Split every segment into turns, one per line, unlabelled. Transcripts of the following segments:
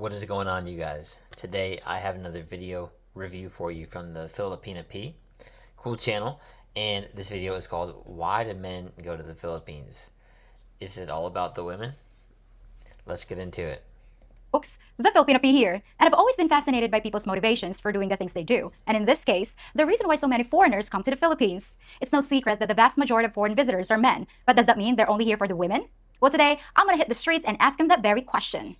What is going on, you guys? Today I have another video review for you from the Filipina P. Cool channel. And this video is called Why Do Men Go to the Philippines? Is it all about the women? Let's get into it.
Folks, the Filipina P here, and I've always been fascinated by people's motivations for doing the things they do. And in this case, the reason why so many foreigners come to the Philippines. It's no secret that the vast majority of foreign visitors are men, but does that mean they're only here for the women? Well, today, I'm gonna hit the streets and ask them that very question.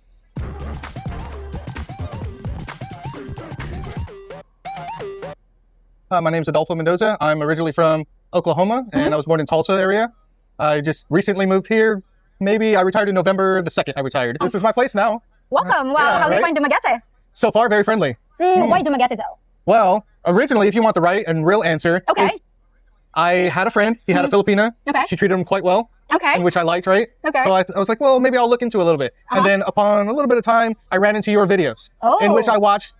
My name is Adolfo Mendoza. I'm originally from Oklahoma, and I was born in Tulsa area. I just recently moved here. Maybe I retired in November the 2nd. I retired. This is my place now.
Welcome. Wow,
Yeah,
how do you
right?
find Dumaguete?
So far, very friendly.
Why Dumaguete though?
Well, originally, if you want the right and real answer,
Okay.
is I had a friend. He had a Filipina.
Okay.
She treated him quite well,
Okay.
in which I liked, right?
Okay.
So I was like, well, maybe I'll look into it a little bit.
Uh-huh.
And then upon a little bit of time, I ran into your videos, in which I watched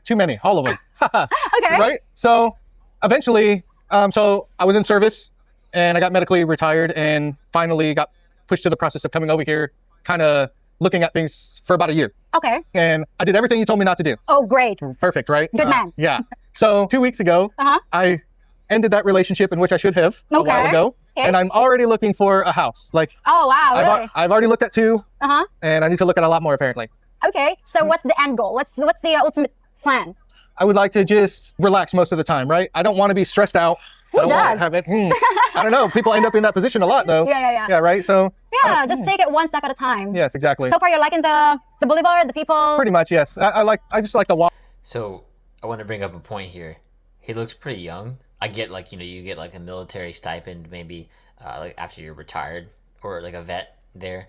too many, all of them.
Okay.
Right? So eventually, so I was in service and I got medically retired and finally got pushed to the process of coming over here, kind of looking at things for about a year.
Okay.
And I did everything you told me not to do.
Oh, great.
Perfect, right?
Good man.
Yeah. So 2 weeks ago,
Uh-huh.
I ended that relationship in which I should have a while
Okay.
ago.
Okay.
And I'm already looking for a house. Like,
Oh, wow, really?
I've already looked at 2
Uh-huh.
and I need to look at a lot more apparently.
Okay, so what's the end goal? What's the ultimate plan?
I would like to just relax most of the time, right? I don't want to be stressed out.
Who
I don't wanna
does?
have it. I don't know. People end up in that position a lot, though.
Yeah.
Yeah, right. So.
Yeah, just take it one step at a time.
Yes, exactly.
So far, you're liking the boulevard, the people?
Pretty much, yes. I just like the walk.
So I want to bring up a point here. He looks pretty young. I get like, you get like a military stipend maybe like after you're retired or like a vet there.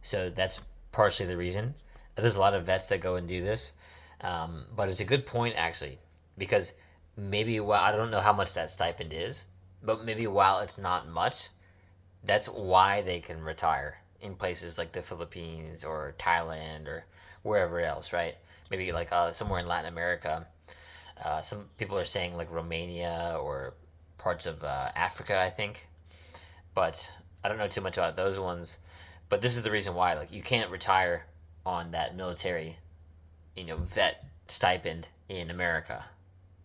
So that's partially the reason. There's a lot of vets that go and do this. But it's a good point actually, because maybe while I don't know how much that stipend is, but maybe while it's not much, that's why they can retire in places like the Philippines or Thailand or wherever else, right? Maybe like somewhere in Latin America. Some people are saying like Romania or parts of Africa, I think. But I don't know too much about those ones. But this is the reason why, like, you can't retire on that military, vet stipend in America.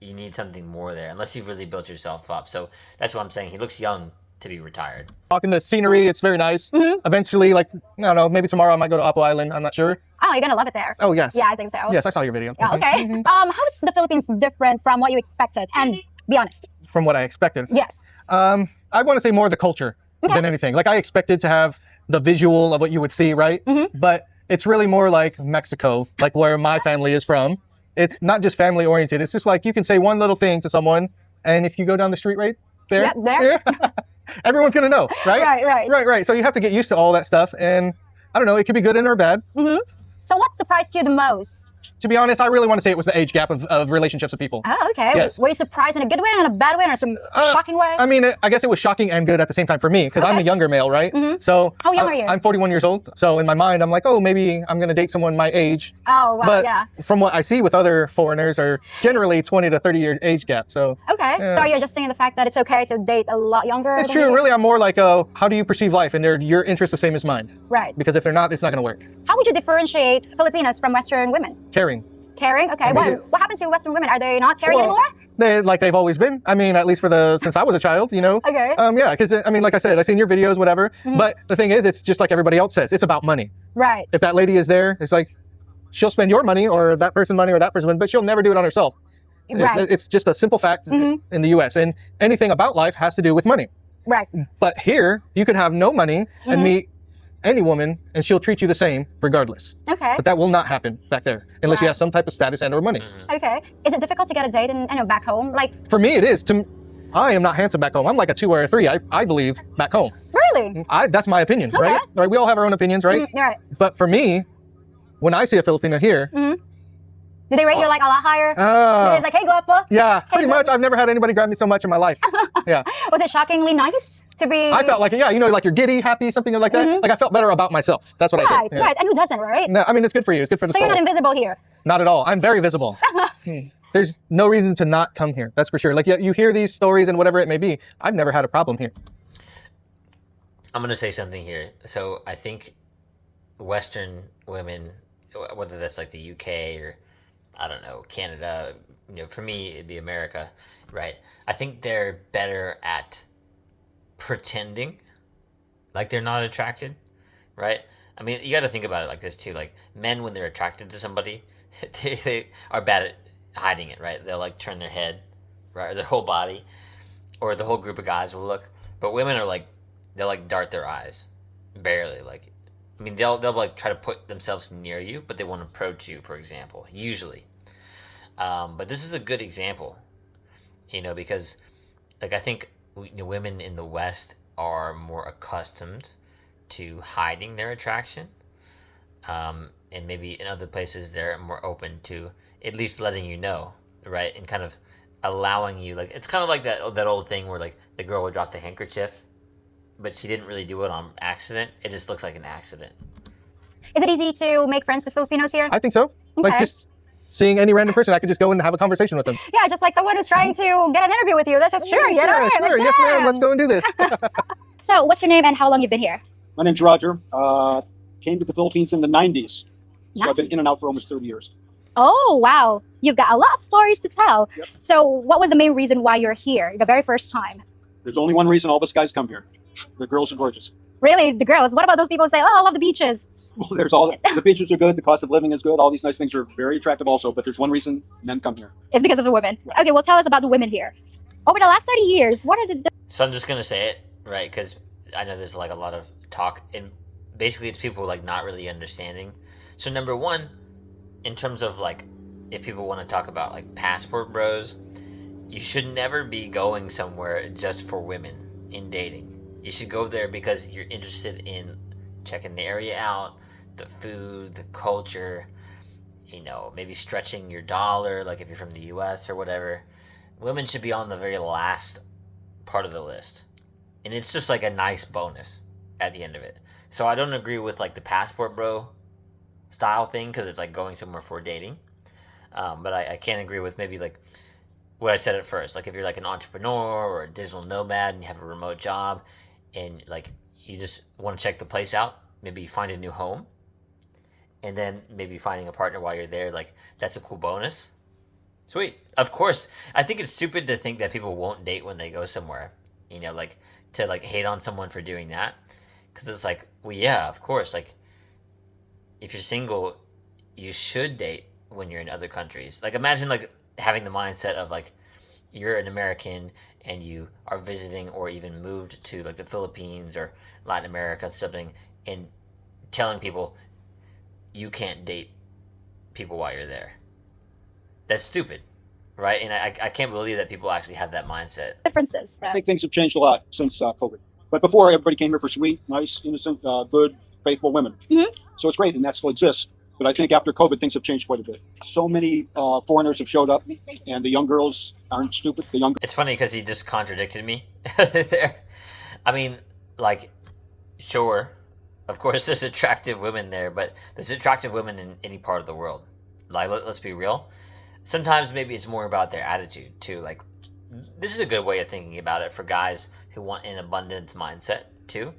You need something more there, unless you've really built yourself up. So that's what I'm saying. He looks young to be retired.
Walking the scenery, it's very nice. Eventually, like, I don't know, maybe tomorrow I might go to Apple Island. I'm not sure.
Oh, you're gonna love it there.
Oh, yes.
Yeah, I think so.
Yes, I saw your video.
Yeah, okay. How is the Philippines different from what you expected? And be honest.
From what I expected.
Yes.
I want to say more the culture than anything. Like, I expected to have the visual of what you would see, right? But it's really more like Mexico, like where my family is from. It's not just family oriented. It's just like you can say one little thing to someone, and if you go down the street right there,
Yep, there.
everyone's gonna know, right?
Right.
So you have to get used to all that stuff, and I don't know, it could be good and or bad.
So what surprised you the most?
To be honest, I really want to say it was the age gap of relationships with people.
Oh, okay.
Yes.
Were you surprised in a good way or in a bad way or some shocking way?
I mean, I guess it was shocking and good at the same time for me, because I'm a younger male, right? So
How young are you?
I'm 41 years old. So in my mind, I'm like, oh, maybe I'm gonna date someone my age.
Oh, wow,
But
yeah.
from what I see with other foreigners are generally 20 to 30 year age gap. So
Okay.
Yeah.
So are you adjusting the fact that it's okay to date a lot younger?
it's
than
true.
you?
Really, I'm more like, how do you perceive life? And your interests the same as mine.
Right.
Because if they're not, it's not gonna work.
How would you differentiate Filipinas from Western women?
Caring.
Caring? Okay.
mean,
What happened to Western women? Are they not caring
Well,
anymore?
they've always been. I mean, at least since I was a child,
Okay.
Yeah, because I mean, like I said, I've seen your videos, whatever. But the thing is, it's just like everybody else says. It's about money.
Right.
If that lady is there, it's like she'll spend your money or that person's money or that person's money, but she'll never do it on herself.
Right.
It's just a simple fact in the U.S. And anything about life has to do with money.
Right.
But here, you can have no money and meet any woman, and she'll treat you the same regardless.
Okay.
But that will not happen back there unless you
Right.
have some type of status and or money.
Okay. Is it difficult to get a date back home? Like,
For me, it is. I am not handsome back home. I'm like a 2 or a 3, I believe, back home.
really?
That's my opinion,
Okay.
right? We all have our own opinions, right?
You're right.
But for me, when I see a Filipino here,
Do they rate you like a lot higher?
uh,
It's like, hey, guapo.
yeah, pretty much. I've never had anybody grab me so much in my life. Yeah.
Was it shockingly nice to be?
I felt like, like you're giddy, happy, something like that. Like I felt better about myself. That's what I
Right,
did. Yeah.
right. And who doesn't, right?
No, I mean, it's good for you. It's good for the
So
soul.
you're not invisible here.
Not at all. I'm very visible. There's no reason to not come here. That's for sure. Like you hear these stories and whatever it may be. I've never had a problem here.
I'm going to say something here. So I think Western women whether that's like the UK or I don't know, Canada. For me, it'd be America, right? I think they're better at pretending like they're not attracted, right? I mean, you got to think about it like this too. Like men, when they're attracted to somebody, they are bad at hiding it, right? They'll like turn their head, right, or their whole body, or the whole group of guys will look. But women are like, they'll like dart their eyes, barely. Like, I mean, they'll like try to put themselves near you, but they won't approach you, for example. Usually, but this is a good example, because like I think women in the West are more accustomed to hiding their attraction, and maybe in other places they're more open to at least letting you know, right, and kind of allowing you. Like it's kind of like that old thing where like the girl would drop the handkerchief, but she didn't really do it on accident. It just looks like an accident.
Is it easy to make friends with Filipinos here?
I think so. Like
Okay.
just seeing any random person, I could just go and have a conversation with them.
Yeah, just like someone who's trying to get an interview with you. That's just sure, get
Yeah,
on.
sure. Yes, ma'am. Let's go and do this.
So, what's your name and how long you've been here?
My name's Roger. Came to the Philippines in the 90s. So I've been in and out for almost 30 years.
Oh, wow. You've got a lot of stories to tell.
Yep.
So, what was the main reason why you're here the very first time?
There's only one reason all of us guys come here. The girls are gorgeous.
Really, the girls. What about those people who say, oh, I love the beaches?
Well, there's all the beaches are good, the cost of living is good, all these nice things are very attractive also, but there's one reason men come here.
It's because of the women.
Right.
Okay, well, tell us about the women here. Over the last 30 years, what are the
So I'm just gonna say it, right? Because I know there's like a lot of talk, and basically it's people like not really understanding. So number one, in terms of like, if people want to talk about like passport bros, you should never be going somewhere just for women in dating. You should go there because you're interested in checking the area out, the food, the culture, maybe stretching your dollar, like if you're from the US or whatever. Women should be on the very last part of the list. And it's just like a nice bonus at the end of it. So I don't agree with like the passport bro style thing because it's like going somewhere for dating. But I can't agree with maybe like what I said at first. Like if you're like an entrepreneur or a digital nomad and you have a remote job and like you just want to check the place out, maybe find a new home, and then maybe finding a partner while you're there, like that's a cool bonus. Sweet. Of course, I think it's stupid to think that people won't date when they go somewhere. Like to like hate on someone for doing that, because it's like, well, yeah, of course. Like if you're single, you should date when you're in other countries. Like imagine like having the mindset of like you're an American and you are visiting or even moved to like the Philippines or Latin America or something, and telling people you can't date people while you're there. That's stupid, right? And I can't believe that people actually have that mindset.
differences?
I think things have changed a lot since COVID. But before, everybody came here for sweet, nice, innocent, good, faithful women.
Mhm.
So it's great, and that still exists. But I think after COVID, things have changed quite a bit. So many foreigners have showed up, and the young girls aren't stupid. The young
It's funny because he just contradicted me there. I mean, like, sure, of course, there's attractive women there, but there's attractive women in any part of the world. Like, let's be real. Sometimes maybe it's more about their attitude too. Like, this is a good way of thinking about it for guys who want an abundance mindset too.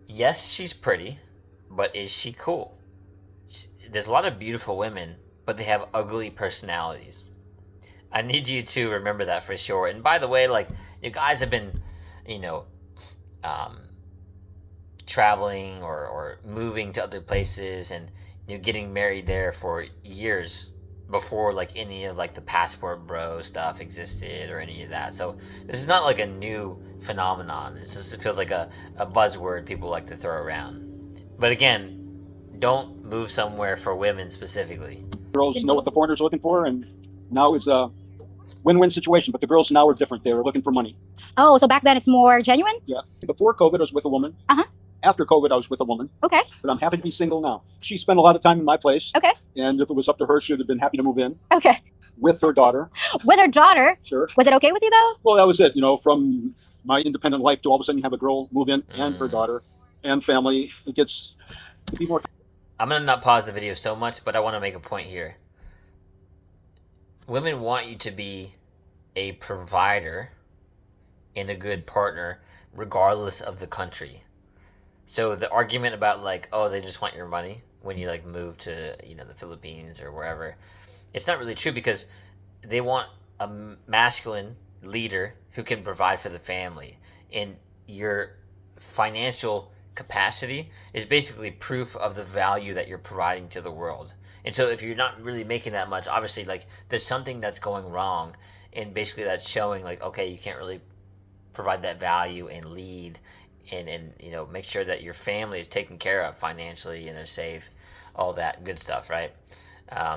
Yes, she's pretty, but is she cool? There's a lot of beautiful women, but they have ugly personalities. I need you to remember that for sure. And by the way, like, you guys have been, traveling or moving to other places and getting married there for years before like any of like the passport bro stuff existed or any of that. So this is not like a new phenomenon. It feels like a buzzword people like to throw around. But again, don't move somewhere for women specifically.
girls know what the foreigners are looking for, and now it's a win-win situation. But the girls now are different. They're looking for money.
Oh, so back then it's more genuine?
Yeah. Before COVID, I was with a woman.
Uh-huh.
After COVID, I was with a woman.
Okay.
But I'm happy to be single now. She spent a lot of time in my place.
Okay.
And if it was up to her, she would have been happy to move in
Okay.
with her daughter.
With her daughter,
Sure.
was it okay with you though?
Well, that was it. From my independent life to all of a sudden have a girl move in and her daughter and family. It gets to be more.
I'm going to not pause the video so much, but I want to make a point here. Women want you to be a provider and a good partner regardless of the country. So the argument about like, oh, they just want your money when you like move to the Philippines or wherever, it's not really true because they want a masculine leader who can provide for the family, and your financial capacity is basically proof of the value that you're providing to the world. And so if you're not really making that much, obviously like there's something that's going wrong, and basically that's showing like, okay, you can't really provide that value and lead and make sure that your family is taken care of financially and they're safe, all that good stuff, right?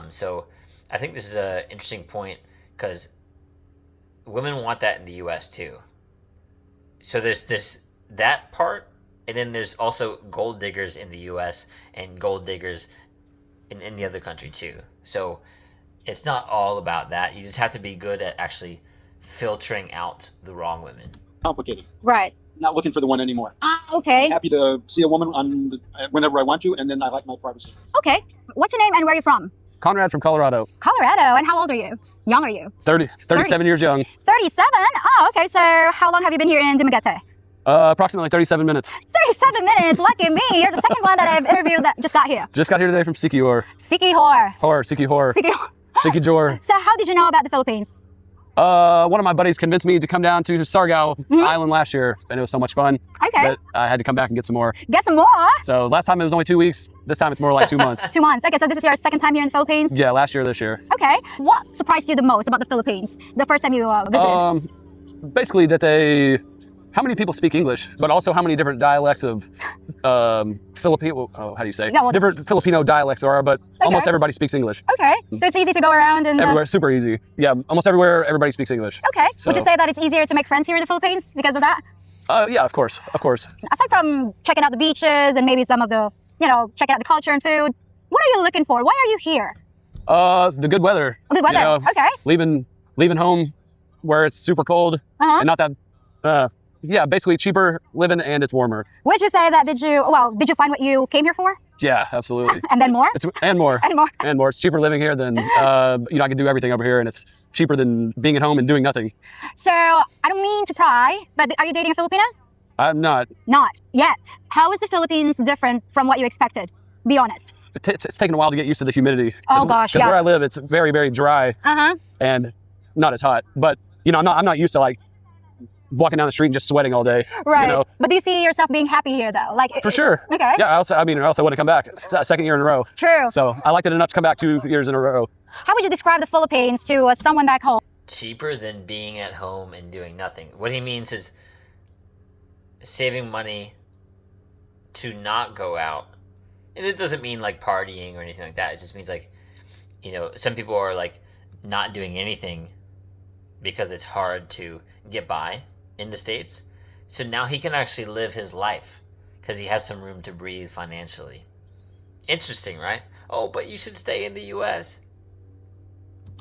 So I think this is an interesting point because women want that in the U.S. too. So there's that part, and then there's also gold diggers in the U.S. and gold diggers in any other country too. So it's not all about that. You just have to be good at actually filtering out the wrong women.
Complicated.
Right.
Not looking for the one anymore.
Okay.
Happy to see a woman whenever I want to, and then I like my privacy.
Okay. What's your name and where are you from?
Conrad from Colorado.
Colorado. And how old are you? Young are you?
37 years young.
37? Oh, okay. So how long have you been here in Dumaguete?
Approximately 37 minutes.
37 minutes. Lucky me. You're the second one that I've interviewed that just got here.
Just got here today from Siquijor.
Siquijor.
Siquijor. Siquijor.
So how did you know about the Philippines?
One of my buddies convinced me to come down to Sargao Island last year, and it was so much fun.
Okay.
That I had to come back and get some more.
Get some more?
So last time it was only 2 weeks. This time it's more like 2 months.
2 months. Okay, so this is your second time here in the Philippines?
Yeah, last year, this year.
Okay. What surprised you the most about the Philippines the first time you visited?
Basically how many people speak English, but also how many different dialects of Filipino, how do you say?
Yeah, well,
different Filipino dialects there are, but almost everybody speaks English.
Okay. So it's easy to go around and...
Everywhere, super easy. Yeah, almost everywhere, everybody speaks English.
Okay.
So,
would you say that it's easier to make friends here in the Philippines because of that?
Yeah, of course.
Aside from checking out the beaches and maybe some of the, checking out the culture and food, what are you looking for? Why are you here?
The good weather.
Good weather, okay.
Leaving home where it's super cold and not that... yeah, basically cheaper living and it's warmer.
Would you say that did you find what you came here for?
Yeah, absolutely.
And then more?
And more.
And more.
And more. It's cheaper living here than, I can do everything over here, and it's cheaper than being at home and doing nothing.
So, I don't mean to pry, but are you dating a Filipina?
I'm not.
Not yet. How is the Philippines different from what you expected? Be honest.
It's taken a while to get used to the humidity.
Oh gosh,
Because where I live, it's very, very dry and not as hot. But, I'm not used to like walking down the street and just sweating all day.
Right. But do you see yourself being happy here though?
For sure.
Okay.
Yeah, or else I wouldn't come back. It's the second year in a row.
True.
So I liked it enough to come back 2 years in a row.
How would you describe the Philippines to someone back home?
Cheaper than being at home and doing nothing. What he means is saving money to not go out. And it doesn't mean like partying or anything like that. It just means like, some people are like not doing anything because it's hard to get by in the States. So now he can actually live his life because he has some room to breathe financially. Interesting, right? Oh, but you should stay in the U.S.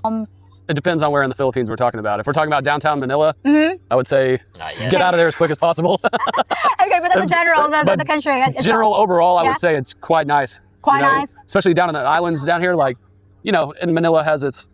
It depends on where in the Philippines we're talking about. If we're talking about downtown Manila, I would say get out of there as quick as possible.
Okay, but that's general, the country.
General overall, I would say it's quite nice.
Quite nice.
Especially down in the islands down here, like, and Manila has its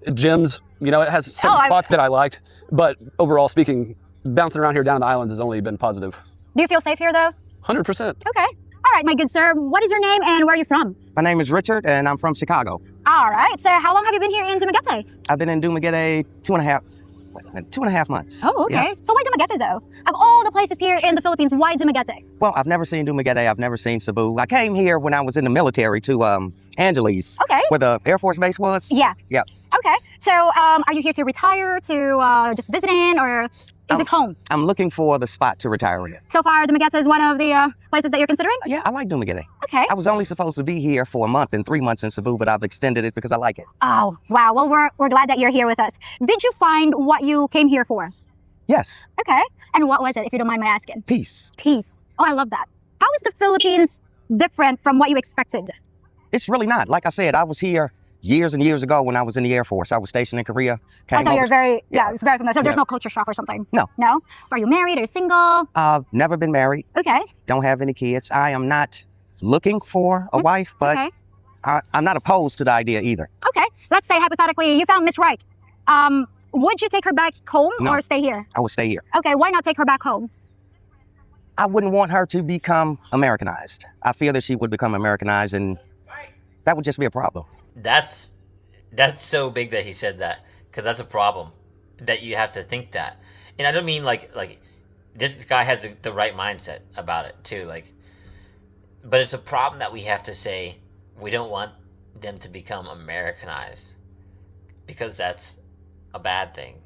gyms. It has certain spots that I liked. But overall speaking, bouncing around here down in the islands has only been positive.
Do you feel safe here, though?
100%.
Okay. All right, my good sir. What is your name and where are you from?
My name is Richard, and I'm from Chicago.
All right. So how long have you been here in Dumaguete?
I've been in Dumaguete 2.5 months.
Oh, okay.
Yeah.
So why Dumaguete, though? Of all the places here in the Philippines, why Dumaguete?
Well, I've never seen Dumaguete. I've never seen Cebu. I came here when I was in the military to Angeles.
Okay.
Where the Air Force Base was.
Yeah.
Yeah.
Okay. So are you here to retire, to just visiting, or is this home?
I'm looking for the spot to retire in.
So far, Dumaguete is one of the places that you're considering?
Yeah, I like Dumaguete.
Okay.
I was only supposed to be here for a month and 3 months in Cebu, but I've extended it because I like it.
Oh, wow. Well, we're glad that you're here with us. Did you find what you came here for?
Yes.
Okay. And what was it, if you don't mind my asking?
Peace.
Peace. Oh, I love that. How is the Philippines different from what you expected?
It's really not. Like I said, I was here years and years ago when I was in the Air Force. I was stationed in Korea.
Oh, so you're it's very familiar. So there's no culture shock or something?
No.
No? Are you married? Are you single?
Never been married.
Okay.
Don't have any kids. I am not looking for a wife, but
okay.
I'm not opposed to the idea either.
Okay. Let's say hypothetically you found Miss Right. Would you take her back home
No.
or stay here?
I would stay here.
Okay. Why not take her back home?
I wouldn't want her to become Americanized. I fear that she would become Americanized, and that would just be a problem.
That's so big that he said that, because that's a problem that you have to think that. And I don't mean like this guy has the right mindset about it too, like, but it's a problem that we have to say we don't want them to become Americanized, because that's a bad thing.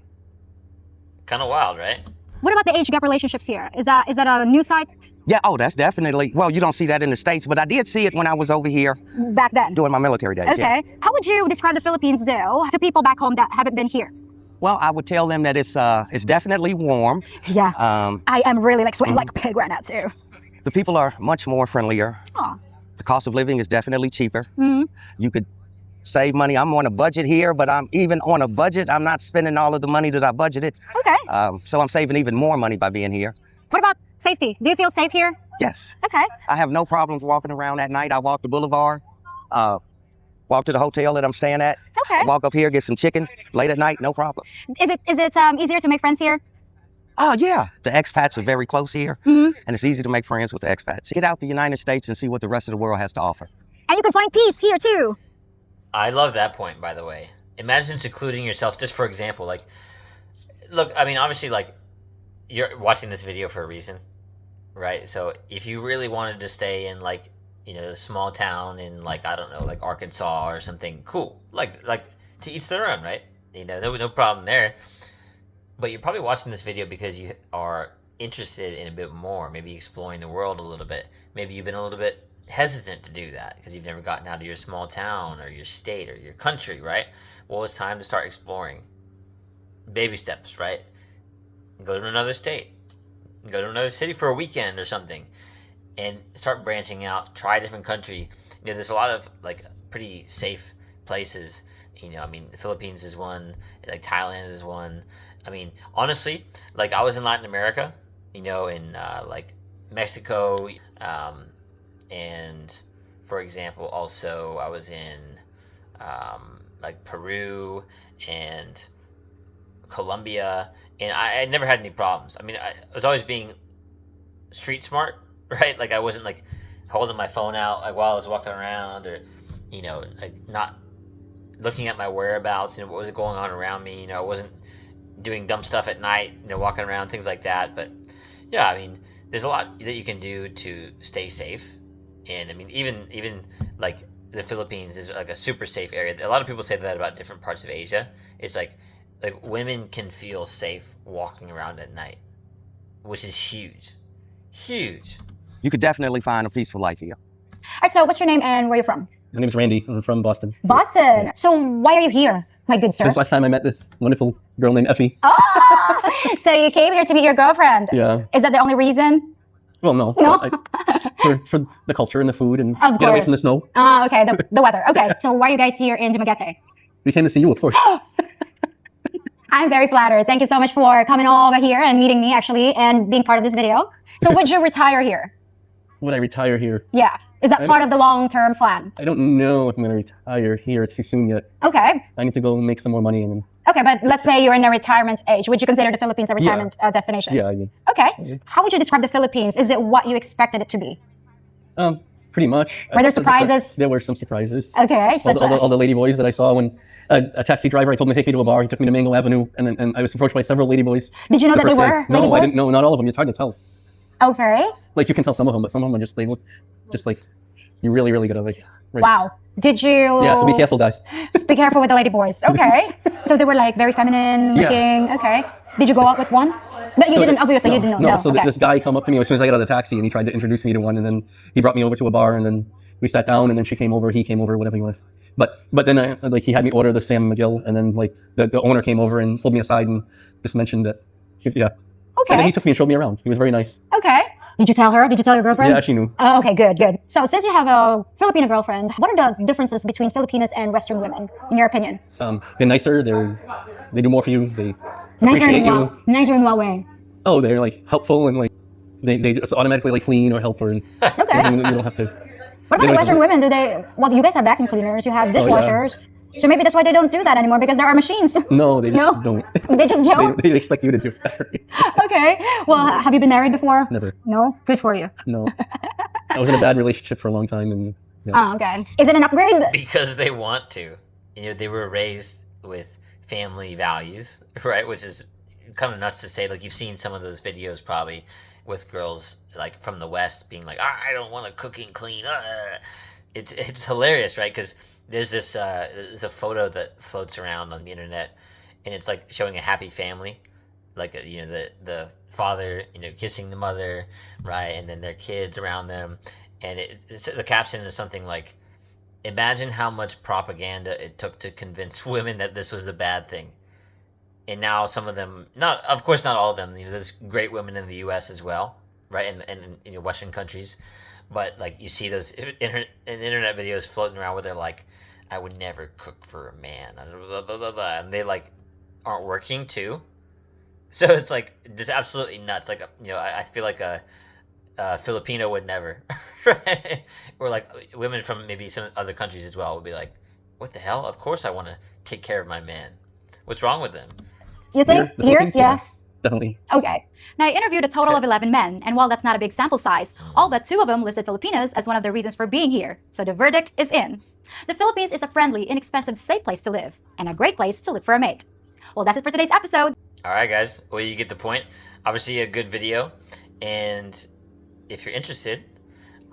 Kind of wild, right?
What about the age gap relationships here? Is that a new site
Yeah, oh, that's definitely, well, you don't see that in the States, but I did see it when I was over here
back then?
doing my military days.
Okay.
Yeah.
How would you describe the Philippines, though, to people back home that haven't been here?
Well, I would tell them that it's definitely warm.
Yeah. I am really like sweating like a pig right now, too.
The people are much more friendlier.
Aw.
The cost of living is definitely cheaper.
Mm-hmm.
You could save money. I'm on a budget here, but I'm even on a budget. I'm not spending all of the money that I budgeted.
Okay.
So I'm saving even more money by being here.
What about safety? Do you feel safe here?
Yes.
Okay.
I have no problems walking around at night. I walk the boulevard, walk to the hotel that I'm staying at,
Okay.
walk up here, get some chicken late at night, no problem.
Is it easier to make friends here?
Oh, yeah. The expats are very close here,
Mm-hmm.
and it's easy to make friends with the expats. Get out the United States and see what the rest of the world has to offer.
And you can find peace here, too.
I love that point, by the way. Imagine secluding yourself, just for example, like, look, I mean, obviously, like, you're watching this video for a reason, right? So if you really wanted to stay in, like, you know, a small town in, like, I don't know, like Arkansas or something, cool. Like to each their own, right? You know, no problem there. But you're probably watching this video because you are interested in a bit more, maybe exploring the world a little bit. Maybe you've been a little bit hesitant to do that because you've never gotten out of your small town or your state or your country, right? Well, it's time to start exploring. Baby steps, right? Go to another state, go to another city for a weekend or something, and start branching out. Try a different country. You know, there's a lot of like pretty safe places. You know, I mean, the Philippines is one, like Thailand is one. I mean, honestly, like I was in Latin America, you know, in like Mexico, and for example, also I was in like Peru and Colombia, and I never had any problems. I mean, I was always being street smart, right? Like I wasn't like holding my phone out like while I was walking around, or you know, like not looking at my whereabouts and what was going on around me. You know, I wasn't doing dumb stuff at night, you know, walking around, things like that. But yeah, I mean, there's a lot that you can do to stay safe. And I mean, even like the Philippines is like a super safe area. A lot of people say that about different parts of Asia. It's like women can feel safe walking around at night, which is huge.
You could definitely find a peaceful life here.
All right, so what's your name and where are you from?
My name is Randy. I'm from Boston.
Boston. So why are you here, my good sir?
Since last time I met this wonderful girl named Effie.
Oh, so you came here to meet your girlfriend.
Yeah.
Is that the only reason?
Well, no.
No?
For the culture and the food and
Of
get away
course.
from the snow.
Okay, the weather. Okay, so why are you guys here in Dumaguete?
We came to see you, of course.
I'm very flattered. Thank you so much for coming all over here and meeting me, actually, and being part of this video. So would you retire here?
Would I retire here?
Yeah. Is that part of the long-term plan?
I don't know if I'm going to retire here. It's too soon yet.
Okay.
I need to go make some more money. And then,
Okay, but let's say you're in a retirement age. Would you consider the Philippines a retirement destination?
yeah, I mean,
Okay. How would you describe the Philippines? Is it what you expected it to be?
pretty much.
Were there surprises?
There were some surprises.
Okay, such as?
All the lady boys that I saw when a taxi driver, I told him to take me to a bar. He took me to Mango Avenue, and I was approached by several lady boys.
Did you know
the
that they
first day.
were
No,
lady
I
boys?
didn't know. Not all of them. It's hard to tell.
Okay.
Like you can tell some of them, but some of them are just they look just like you're really, really good at like. Right.
Wow. Did you?
Yeah, so be careful, guys.
Be careful with the lady boys. Okay. So they were like very feminine looking. Okay. Did you go out with one? No, you didn't. Obviously, you didn't know. No.
So
okay.
this guy come up to me as soon as I got out of the taxi, and he tried to introduce me to one, and then he brought me over to a bar, and then we sat down, and then she came over, he came over, whatever he was. But then like he had me order the Sam McGill, and then like the owner came over and pulled me aside and just mentioned that, yeah.
Okay.
And then he took me and showed me around. He was very nice.
Okay. Did you tell her? Did you tell your girlfriend?
Yeah, she knew.
Oh, okay, good. So since you have a Filipino girlfriend, what are the differences between Filipinas and Western women, in your opinion?
They're nicer. They do more for you. They
Nicer
appreciate
in
you.
what? Nicer in what way?
Oh, they're like helpful and like they just automatically like clean or help her. And
Okay.
you don't have to.
What about the Western women? Do they? Well, you guys have vacuum cleaners. You have dishwashers. So maybe that's why they don't do that anymore, because there are machines.
No, they just
No?
don't.
They just don't?
They expect you to do that.
Okay. Well, have you been married before?
Never.
No? Good for you.
No. I was in a bad relationship for a long time, and
Oh, okay. Is it an upgrade?
Because they want to. They were raised with family values, right? Which is kind of nuts to say. Like, you've seen some of those videos probably with girls like from the West being like, I don't want to cook and clean. It's hilarious, right? Because there's a photo that floats around on the internet, and it's like showing a happy family, like the father kissing the mother, right, and then their kids around them, and the caption is something like, imagine how much propaganda it took to convince women that this was a bad thing. And now some of them, of course not all of them, there's great women in the US as well, right, and in Western countries, but like you see those internet videos floating around where they're like, I would never cook for a man, blah, blah, blah, blah, and they like aren't working too. So it's like just absolutely nuts. Like, I feel like a Filipino would never, right? Or like women from maybe some other countries as well would be like, what the hell? Of course I want to take care of my man. What's wrong with them?
You think?
the
Here?
Philippines,
Yeah.
definitely.
Okay. Now, I interviewed a total of 11 men, and while that's not a big sample size, all but 2 of them listed Filipinas as one of the reasons for being here. So the verdict is in. The Philippines is a friendly, inexpensive, safe place to live, and a great place to look for a mate. Well, that's it for today's episode.
All right, guys. Well, you get the point. Obviously, a good video. And if you're interested,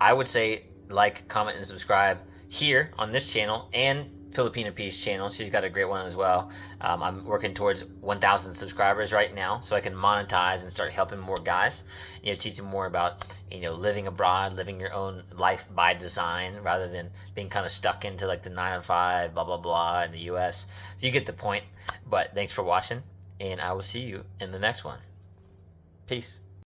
I would say like, comment, and subscribe here on this channel and Filipina Peace channel. She's got a great one as well. I'm working towards 1,000 subscribers right now, so I can monetize and start helping more guys. Teach them more about living abroad, living your own life by design, rather than being kind of stuck into like the 9 to 5, blah blah blah in the U.S. So you get the point. But thanks for watching, and I will see you in the next one. Peace.